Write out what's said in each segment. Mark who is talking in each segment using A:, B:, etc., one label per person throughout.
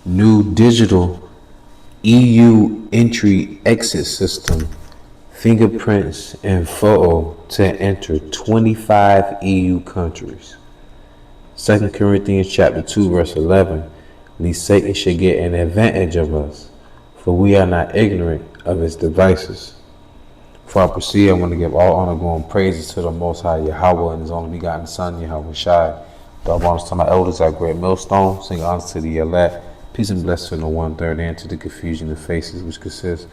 A: New digital EU entry-exit system, fingerprints and photo to enter 25 EU countries. 2 Corinthians chapter 2 verse 11, lest Satan should get an advantage of us, for we are not ignorant of his devices. Before I proceed, I want to give all honor, glory, and praises to the Most High Yahawah and his only begotten Son, YAHAWASHI. Double honors to my elders, our great millstone. Sing honors to the elect. Peace and blessings to the 1/3 and to the confusion of faces, which consists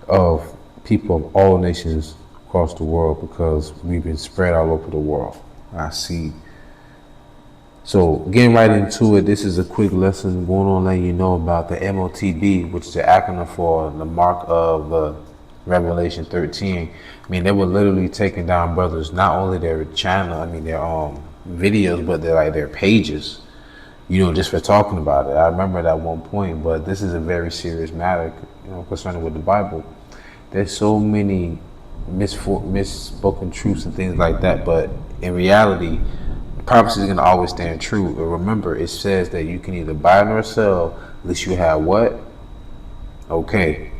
A: of people of all nations across the world, because we've been spread all over the world. I see. So getting right into it, this is a quick lesson going on letting you know about the MOTB, which is the acronym for the mark of Revelation 13. I mean, they were literally taking down brothers, not only their channel, I mean their videos, but their pages, you know, just for talking about it. I remember at one point, but this is a very serious matter, you know, concerning with the Bible. There's so many misspoken truths and things like that, but in reality, prophecy is going to always stand true. But remember, it says that you can either buy nor sell unless you have what? Okay.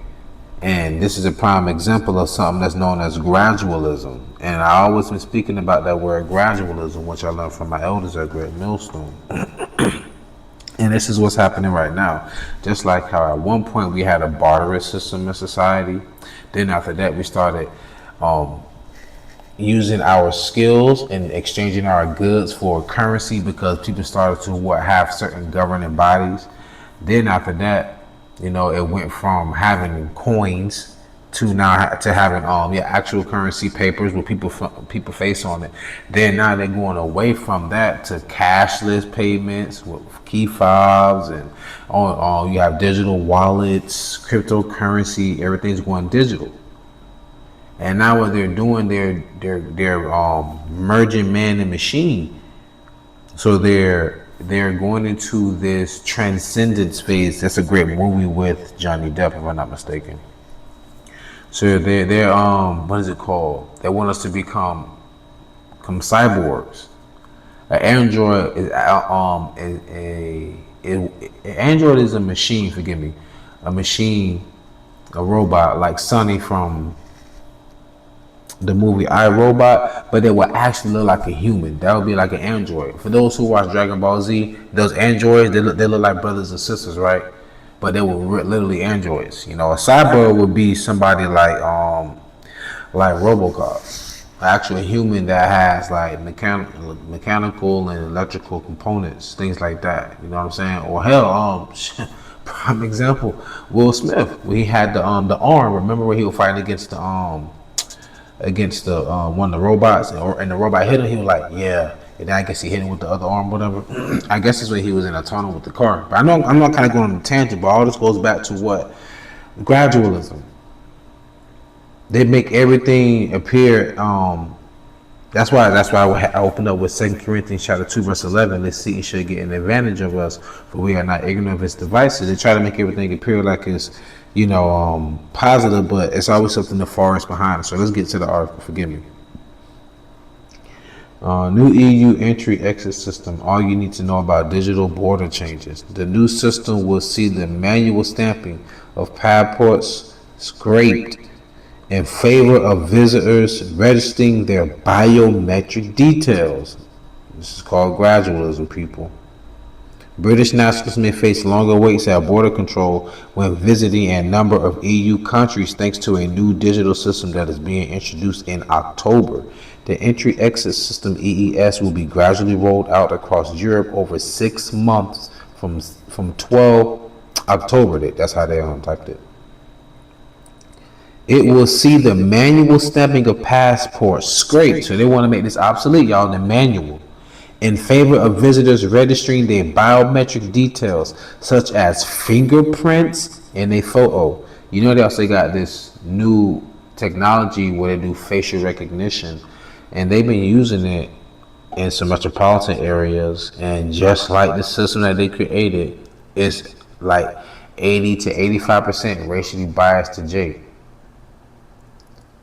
A: And this is a prime example of something that's known as gradualism. And I always been speaking about that word gradualism, which I learned from my elders at Great Millstone. And this is what's happening right now. Just like how at one point we had a barter system in society. Then after that we started using our skills and exchanging our goods for currency, because people started to have certain governing bodies. Then after that, you know, it went from having coins to now to having actual currency papers with people face on it. Then now they're going away from that to cashless payments with key fobs, and you have digital wallets, cryptocurrency, everything's going digital. And now what they're doing, they're merging man and machine. So they're going into this transcendence phase. That's a great movie with Johnny Depp, if I'm not mistaken. So they're what is it called? They want us to become cyborgs. An android is android is a machine. Forgive me, a machine, a robot like Sonny from the movie I, Robot, but they will actually look like a human. That would be like an android. For those who watch Dragon Ball Z, those androids, they look like brothers and sisters, right? But they were literally androids. You know, a cyborg would be somebody like RoboCop, an actual human that has like mechanical and electrical components, things like that. You know what I'm saying? Or hell, prime example, Will Smith, when he had the arm. Remember when he was fighting against the one of the robots, and the robot hit him? He was like, yeah. And then I guess he hit him with the other arm, whatever. I guess that's why he was in a tunnel with the car. But I know I'm not kind of going on a tangent, but all this goes back to what? Gradualism. They make everything appear. That's why I opened up with 2 Corinthians chapter 2 verse 11. Let's see, it should get an advantage of us, for we are not ignorant of his devices. They try to make everything appear like it's, you know, positive, but it's always something nefarious behind it. So let's get to the article. Forgive me. New EU entry-exit system. All you need to know about digital border changes. The new system will see the manual stamping of passports scraped in favor of visitors registering their biometric details. This is called gradualism, people. British nationals may face longer waits at border control when visiting a number of EU countries, thanks to a new digital system that is being introduced in October. The entry-exit system, EES, will be gradually rolled out across Europe over 6 months from 12 October. That's how they typed it. It will see the manual stamping of passports scraped. So they want to make this obsolete, y'all, the manual, in favor of visitors registering their biometric details, such as fingerprints and a photo. You know, they also got this new technology where they do facial recognition, and they've been using it in some metropolitan areas. And just like the system that they created, it's like 80 to 85% racially biased to J.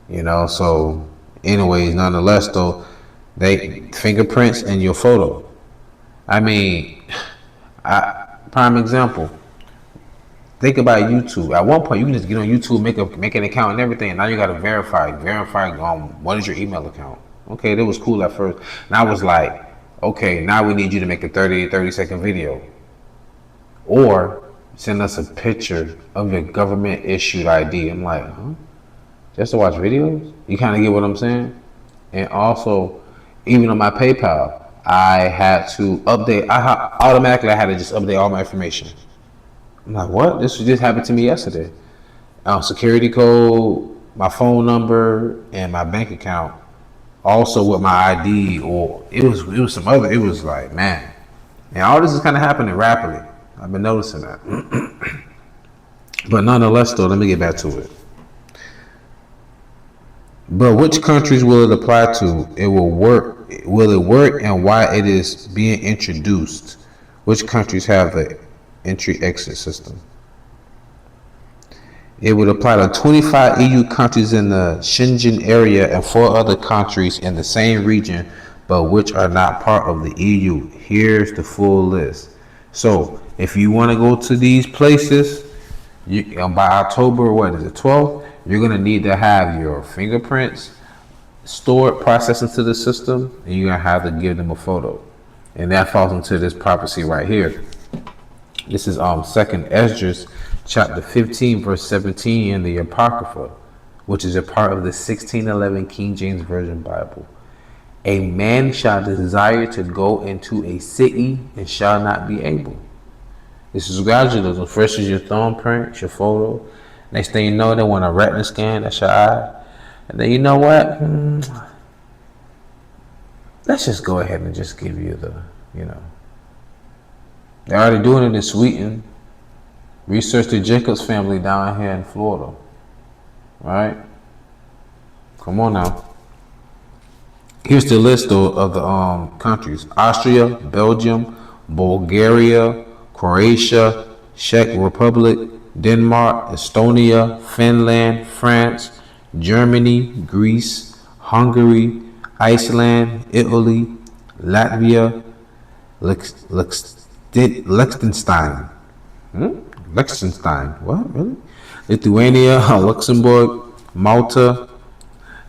A: You know, so anyways, nonetheless though, they fingerprints and your photo. I mean, Prime example. Think about YouTube. At one point, you can just get on YouTube, make an account and everything. And now you got to verify what is your email account. Okay, that was cool at first. And I was like, okay, now we need you to make a 30-second video. Or send us a picture of your government issued ID. I'm like, huh? Just to watch videos? You kind of get what I'm saying? And also, even on my PayPal, I had to update. Automatically, I had to just update all my information. I'm like, what? This just happened to me yesterday. Security code, my phone number, and my bank account. Also with my ID, or it was some other. It was like, man, and all this is kind of happening rapidly. I've been noticing that. But nonetheless, though, let me get back to it. But which countries will it apply to? It will work. Will it work, and why it is being introduced? Which countries have the entry-exit system? It would apply to 25 EU countries in the Schengen area and 4 other countries in the same region, but which are not part of the EU. Here's the full list. So, if you want to go to these places, by October, 12th, you're going to need to have your fingerprints stored, processed into the system, and you're going to have to give them a photo. And that falls into this prophecy right here. This is 2nd Esdras chapter 15 verse 17 in the Apocrypha, which is a part of the 1611 King James Version Bible. A man shall desire to go into a city and shall not be able. This is gradualism. First is your thumbprint, your photo. Next thing you know, they want a retina scan, that's your eye. And then you know what? Let's just go ahead and just give you the, They're already doing it in Sweden. Research the Jacobs family down here in Florida. Right? Come on now. Here's the list of the countries. Austria, Belgium, Bulgaria, Croatia, Czech Republic, Denmark, Estonia, Finland, France, Germany, Greece, Hungary, Iceland, Italy, Latvia, Liechtenstein. Liechtenstein. What? Really? Lithuania, Luxembourg, Malta,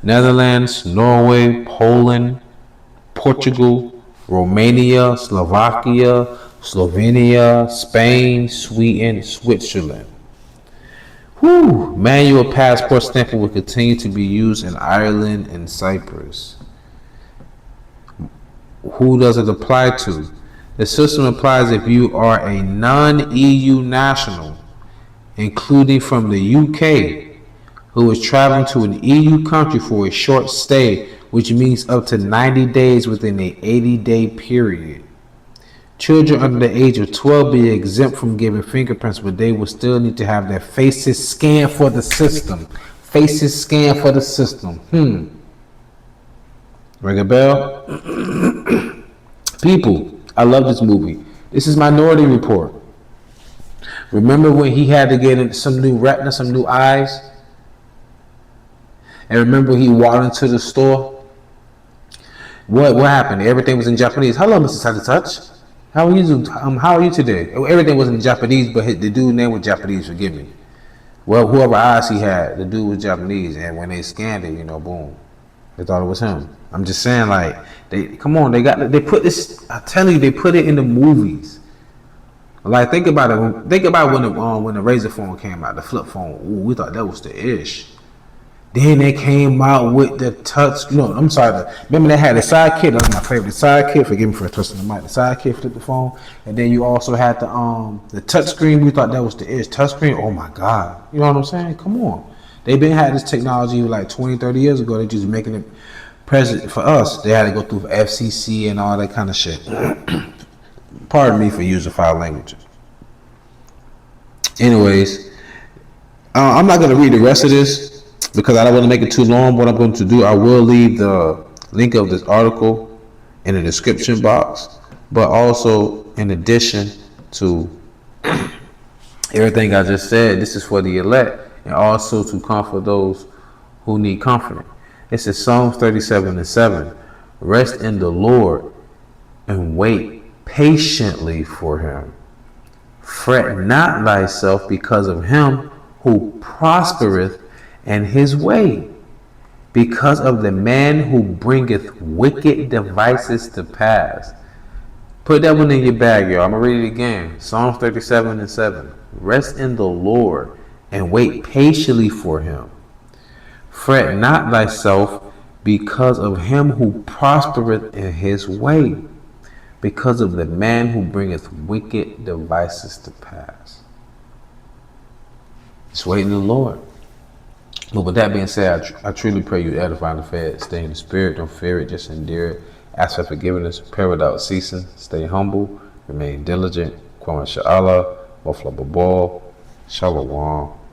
A: Netherlands, Norway, Poland, Portugal, Romania, Slovakia, Slovenia, Spain, Sweden, Switzerland. Manual passport stamping will continue to be used in Ireland and Cyprus. Who does it apply to? The system applies if you are a non-EU national, including from the UK, who is traveling to an EU country for a short stay, which means up to 90 days within an 80-day period. Children under the age of 12 be exempt from giving fingerprints, but they will still need to have their faces scanned for the system. Faces scanned for the system. Ring a bell? People, I love this movie. This is Minority Report. Remember when he had to get some new retina, some new eyes? And remember he walked into the store? What happened? Everything was in Japanese. Hello, Mr. Touch. How are you today? Everything was in Japanese, but the dude's name was Japanese, forgive me. Well, whoever eyes he had, the dude was Japanese, and when they scanned it, boom, they thought it was him. I'm just saying, like, they put this, I tell you, they put it in the movies. Like, think about it. Think about when the Razor phone came out, the flip phone. Ooh, we thought that was the ish. Then they came out with the touch. Remember they had the sidekick. That was my favorite. The sidekick. Forgive me for twisting the mic. The sidekick flipped the phone, and then you also had the touch screen. We thought that was the ish. Touch screen. Oh my God. You know what I'm saying? Come on. They've been had this technology like 20, 30 years ago. They're just making it present for us. They had to go through FCC and all that kind of shit. Pardon me for using foul language. Anyways, I'm not going to read the rest of this because I don't want to make it too long. What I'm going to do, I will leave the link of this article in the description box, but also in addition to everything I just said, this is for the elect and also to comfort those who need comforting. It says Psalms 37:7, rest in the Lord and wait patiently for him. Fret not thyself because of him who prospereth in his way, because of the man who bringeth wicked devices to pass. Put that one in your bag, y'all. I'm going to read it again. Psalms 37:7. Rest in the Lord and wait patiently for him. Fret not thyself because of him who prospereth in his way, because of the man who bringeth wicked devices to pass. Just wait in the Lord. But with that being said, I truly pray you edify in the faith. Stay in the spirit, don't fear it, just endure it. Ask for forgiveness, pray without ceasing, stay humble, remain diligent. YAHAWAH, Shalom.